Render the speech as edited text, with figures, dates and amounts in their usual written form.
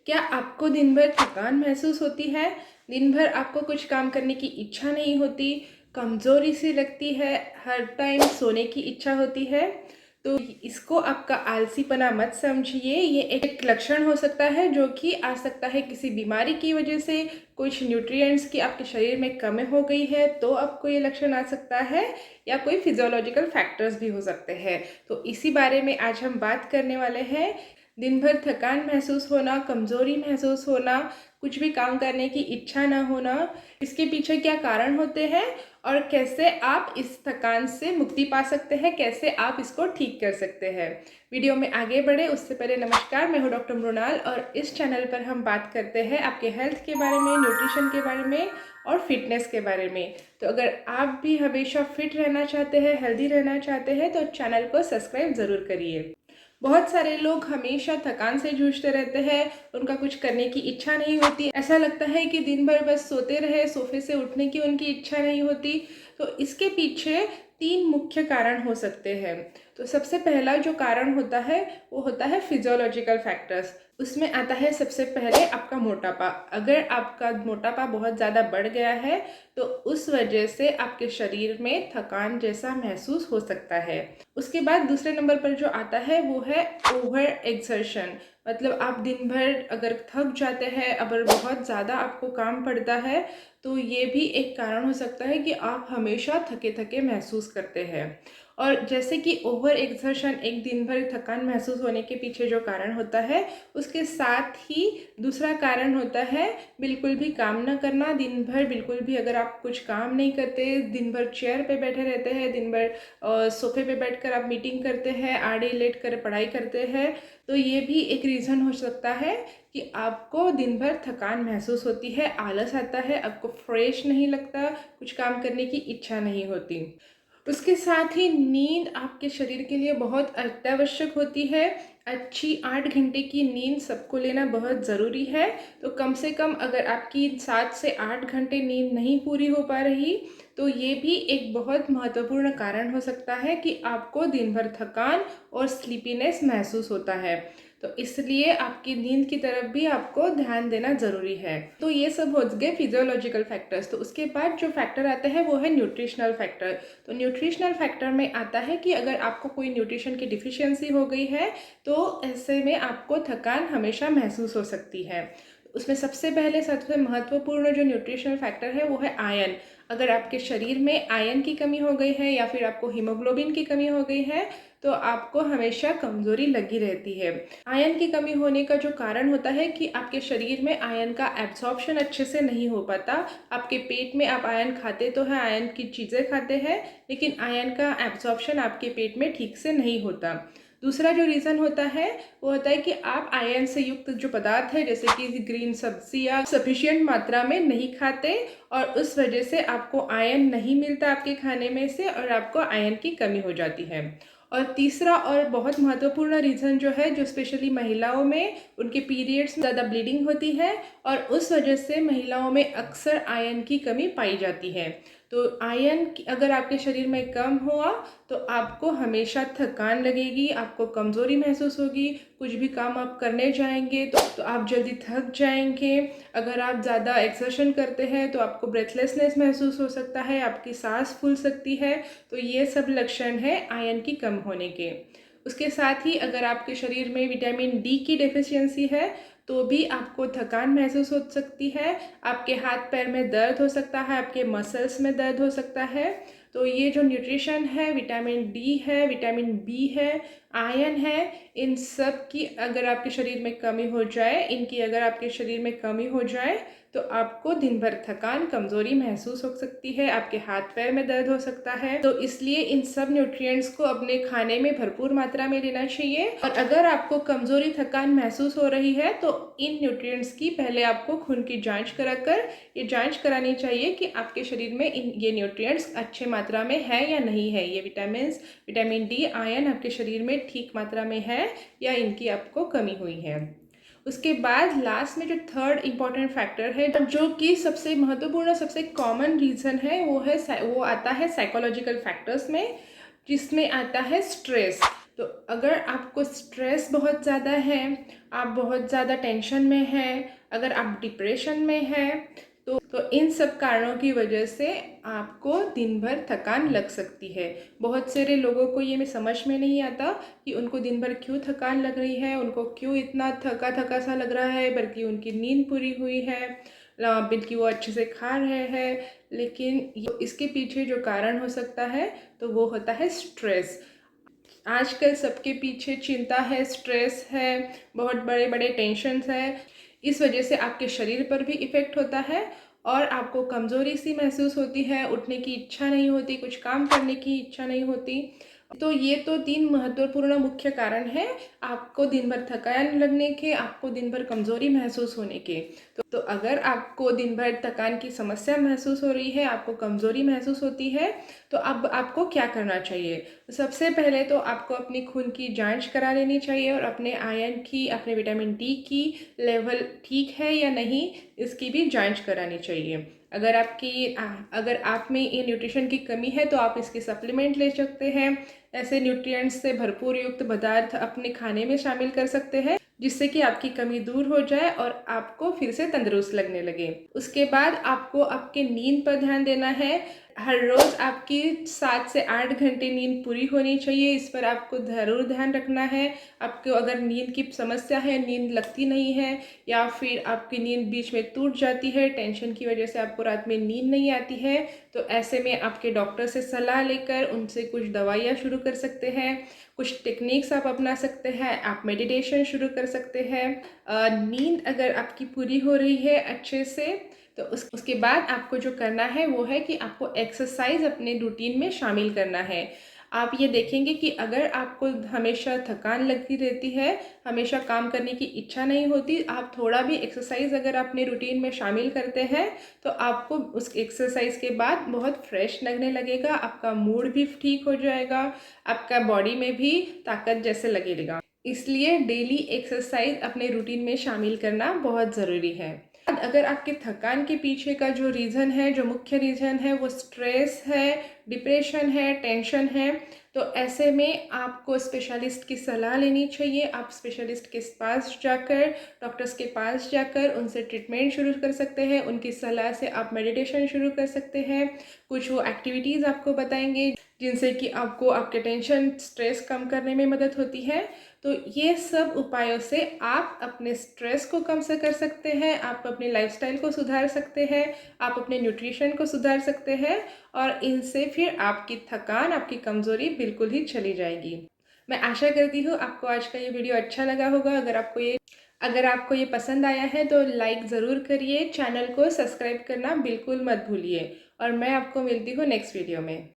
क्या आपको दिन भर थकान महसूस होती है? दिन भर आपको कुछ काम करने की इच्छा नहीं होती, कमज़ोरी सी लगती है, हर टाइम सोने की इच्छा होती है? तो इसको आपका आलसीपना मत समझिए, ये एक लक्षण हो सकता है जो कि आ सकता है किसी बीमारी की वजह से, कुछ न्यूट्रिएंट्स की आपके शरीर में कमी हो गई है तो आपको ये लक्षण आ सकता है, या कोई फिजियोलॉजिकल फैक्टर्स भी हो सकते हैं। तो इसी बारे में आज हम बात करने वाले हैं। दिन भर थकान महसूस होना, कमज़ोरी महसूस होना, कुछ भी काम करने की इच्छा ना होना, इसके पीछे क्या कारण होते हैं और कैसे आप इस थकान से मुक्ति पा सकते हैं, कैसे आप इसको ठीक कर सकते हैं। वीडियो में आगे बढ़े उससे पहले नमस्कार, मैं हूँ डॉक्टर मृणाल और इस चैनल पर हम बात करते हैं आपके हेल्थ के बारे में, न्यूट्रिशन के बारे में और फिटनेस के बारे में। तो अगर आप भी हमेशा फिट रहना चाहते हैं, हेल्दी रहना चाहते हैं तो चैनल को सब्सक्राइब ज़रूर करिए। बहुत सारे लोग हमेशा थकान से जूझते रहते हैं, उनका कुछ करने की इच्छा नहीं होती, ऐसा लगता है कि दिन भर बस सोते रहे, सोफे से उठने की उनकी इच्छा नहीं होती। तो इसके पीछे तीन मुख्य कारण हो सकते हैं। तो सबसे पहला जो कारण होता है वो होता है फिजियोलॉजिकल फैक्टर्स। उसमें आता है सबसे पहले आपका मोटापा। अगर आपका मोटापा बहुत ज़्यादा बढ़ गया है तो उस वजह से आपके शरीर में थकान जैसा महसूस हो सकता है। उसके बाद दूसरे नंबर पर जो आता है वो है ओवर एक्सर्शन। मतलब आप दिन भर अगर थक जाते हैं, अगर बहुत ज़्यादा आपको काम पड़ता है तो ये भी एक कारण हो सकता है कि आप हमेशा थके थके महसूस करते हैं। और जैसे कि ओवर एक्सर्शन एक दिन भर थकान महसूस होने के पीछे जो कारण होता है, उसके साथ ही दूसरा कारण होता है बिल्कुल भी काम ना करना। दिन भर बिल्कुल भी अगर आप कुछ काम नहीं करते, दिन भर चेयर पे बैठे रहते हैं, दिन भर सोफे पे बैठकर आप मीटिंग करते हैं, आड़े लेट कर पढ़ाई करते हैं, तो ये भी एक रीज़न हो सकता है कि आपको दिन भर थकान महसूस होती है, आलस आता है, आपको फ्रेश नहीं लगता, कुछ काम करने की इच्छा नहीं होती। उसके साथ ही नींद आपके शरीर के लिए बहुत अत्यावश्यक होती है। अच्छी 8 घंटे की नींद सबको लेना बहुत ज़रूरी है। तो कम से कम अगर आपकी 7 से 8 घंटे नींद नहीं पूरी हो पा रही तो ये भी एक बहुत महत्वपूर्ण कारण हो सकता है कि आपको दिन भर थकान और स्लीपीनेस महसूस होता है। तो इसलिए आपकी नींद की तरफ भी आपको ध्यान देना ज़रूरी है। तो ये सब हो गए फिजियोलॉजिकल फैक्टर्स। तो उसके बाद जो फैक्टर आते हैं वो है न्यूट्रिशनल फैक्टर। तो न्यूट्रिशनल फैक्टर में आता है कि अगर आपको कोई न्यूट्रिशन की डिफिशियंसी हो गई है तो ऐसे में आपको थकान हमेशा महसूस हो सकती है। उसमें सबसे पहले सबसे महत्वपूर्ण जो न्यूट्रिशनल फैक्टर है वो है आयरन। अगर आपके शरीर में आयरन की कमी हो गई है या फिर आपको हीमोग्लोबिन की कमी हो गई है तो आपको हमेशा कमज़ोरी लगी रहती है। आयरन की कमी होने का जो कारण होता है कि आपके शरीर में आयरन का एब्जॉर्प्शन अच्छे से नहीं हो पाता। आपके पेट में आप आयरन खाते तो हैं, आयरन की चीज़ें खाते हैं, लेकिन आयरन का एब्जॉर्प्शन आपके पेट में ठीक से नहीं होता। दूसरा जो रीज़न होता है वो होता है कि आप आयरन से युक्त जो पदार्थ है जैसे कि ग्रीन सब्जियां सफिशिएंट मात्रा में नहीं खाते और उस वजह से आपको आयरन नहीं मिलता आपके खाने में से और आपको आयरन की कमी हो जाती है। और तीसरा और बहुत महत्वपूर्ण रीज़न जो है, जो स्पेशली महिलाओं में उनके पीरियड्स में ज़्यादा ब्लीडिंग होती है और उस वजह से महिलाओं में अक्सर आयरन की कमी पाई जाती है। तो आयरन अगर आपके शरीर में कम हुआ तो आपको हमेशा थकान लगेगी, आपको कमज़ोरी महसूस होगी, कुछ भी काम आप करने जाएंगे तो आप जल्दी थक जाएंगे। अगर आप ज़्यादा एक्सर्शन करते हैं तो आपको ब्रेथलेसनेस महसूस हो सकता है, आपकी सांस फूल सकती है। तो ये सब लक्षण है आयरन की कम होने के। उसके साथ ही अगर आपके शरीर में विटामिन डी की डेफिशिएंसी है तो भी आपको थकान महसूस हो सकती है, आपके हाथ पैर में दर्द हो सकता है, आपके मसल्स में दर्द हो सकता है। तो ये जो न्यूट्रिशन है, विटामिन डी है, विटामिन बी है, आयरन है, इन सब की अगर आपके शरीर में कमी हो जाए, इनकी अगर आपके शरीर में कमी हो जाए तो आपको दिन भर थकान, कमज़ोरी महसूस हो सकती है, आपके हाथ पैर में दर्द हो सकता है। तो इसलिए इन सब न्यूट्रिएंट्स को अपने खाने में भरपूर मात्रा में लेना चाहिए। और अगर आपको कमज़ोरी, थकान महसूस हो रही है तो इन न्यूट्रिएंट्स की पहले आपको खून की जांच कराकर ये जांच करानी चाहिए कि आपके शरीर में ये न्यूट्रिएंट्स अच्छे मात्रा में है या नहीं है। ये विटामिन डी, आयरन आपके शरीर में ठीक मात्रा में है या इनकी आपको कमी हुई है। उसके बाद लास्ट में जो थर्ड इम्पॉर्टेंट फैक्टर है, जो कि सबसे महत्वपूर्ण, सबसे कॉमन रीज़न है, वो आता है साइकोलॉजिकल फैक्टर्स में, जिसमें आता है स्ट्रेस। तो अगर आपको स्ट्रेस बहुत ज़्यादा है, आप बहुत ज़्यादा टेंशन में हैं, अगर आप डिप्रेशन में हैं, तो इन सब कारणों की वजह से आपको दिन भर थकान लग सकती है। बहुत सारे लोगों को ये समझ में नहीं आता कि उनको दिन भर क्यों थकान लग रही है, उनको क्यों इतना थका थका सा लग रहा है, बल्कि उनकी नींद पूरी हुई है, बल्कि वो अच्छे से खा रहे हैं। लेकिन इसके पीछे जो कारण हो सकता है तो वो होता है स्ट्रेस। आजकल सबके पीछे चिंता है, स्ट्रेस है, बहुत बड़े बड़े टेंशन्स है। इस वजह से आपके शरीर पर भी इफ़ेक्ट होता है और आपको कमज़ोरी सी महसूस होती है, उठने की इच्छा नहीं होती, कुछ काम करने की इच्छा नहीं होती। तो ये तो 3 महत्वपूर्ण मुख्य कारण हैं आपको दिन भर थकान लगने के, आपको दिन भर कमज़ोरी महसूस होने के। तो अगर आपको दिन भर थकान की समस्या महसूस हो रही है, आपको कमज़ोरी महसूस होती है, तो अब आपको क्या करना चाहिए? सबसे पहले तो आपको अपनी खून की जांच करा लेनी चाहिए और अपने आयरन की, अपने विटामिन डी की लेवल ठीक है या नहीं, इसकी भी जांच करानी चाहिए। अगर आप में ये न्यूट्रिशन की कमी है तो आप इसके सप्लीमेंट ले सकते हैं। ऐसे न्यूट्रिएंट्स से भरपूर युक्त पदार्थ अपने खाने में शामिल कर सकते हैं, जिससे कि आपकी कमी दूर हो जाए और आपको फिर से तंदुरुस्त लगने लगे। उसके बाद आपको आपके नींद पर ध्यान देना है। हर रोज़ आपकी 7 से 8 घंटे नींद पूरी होनी चाहिए, इस पर आपको ज़रूर ध्यान रखना है। आपको अगर नींद की समस्या है, नींद लगती नहीं है या फिर आपकी नींद बीच में टूट जाती है, टेंशन की वजह से आपको रात में नींद नहीं आती है, तो ऐसे में आपके डॉक्टर से सलाह लेकर उनसे कुछ दवाइयाँ शुरू कर सकते हैं, कुछ टेक्निक्स आप अपना सकते हैं, आप मेडिटेशन शुरू कर सकते हैं। नींद अगर आपकी पूरी हो रही है अच्छे से, तो उसके बाद आपको जो करना है वो है कि आपको एक्सरसाइज अपने रूटीन में शामिल करना है। आप ये देखेंगे कि अगर आपको हमेशा थकान लगती रहती है, हमेशा काम करने की इच्छा नहीं होती, आप थोड़ा भी एक्सरसाइज अगर अपने रूटीन में शामिल करते हैं तो आपको उस एक्सरसाइज के बाद बहुत फ्रेश लगने लगेगा, आपका मूड भी ठीक हो जाएगा, आपका बॉडी में भी ताकत जैसे लगेगा। इसलिए डेली एक्सरसाइज अपने रूटीन में शामिल करना बहुत ज़रूरी है। अगर आपके थकान के पीछे का जो रीज़न है, जो मुख्य रीज़न है, वो स्ट्रेस है, डिप्रेशन है, टेंशन है, तो ऐसे में आपको स्पेशलिस्ट की सलाह लेनी चाहिए। आप स्पेशलिस्ट के पास जाकर, डॉक्टर्स के पास जाकर उनसे ट्रीटमेंट शुरू कर सकते हैं। उनकी सलाह से आप मेडिटेशन शुरू कर सकते हैं। कुछ वो एक्टिविटीज़ आपको बताएंगे जिनसे कि आपको आपके टेंशन, स्ट्रेस कम करने में मदद होती है। तो ये सब उपायों से आप अपने स्ट्रेस को कम से कर सकते हैं, आप अपनी लाइफस्टाइल को सुधार सकते हैं, आप अपने न्यूट्रिशन को सुधार सकते हैं और इनसे फिर आपकी थकान, आपकी कमज़ोरी बिल्कुल ही चली जाएगी। मैं आशा करती हूँ आपको आज का ये वीडियो अच्छा लगा होगा। अगर आपको ये पसंद आया है तो लाइक ज़रूर करिए, चैनल को सब्सक्राइब करना बिल्कुल मत भूलिए और मैं आपको मिलती हूँ नेक्स्ट वीडियो में।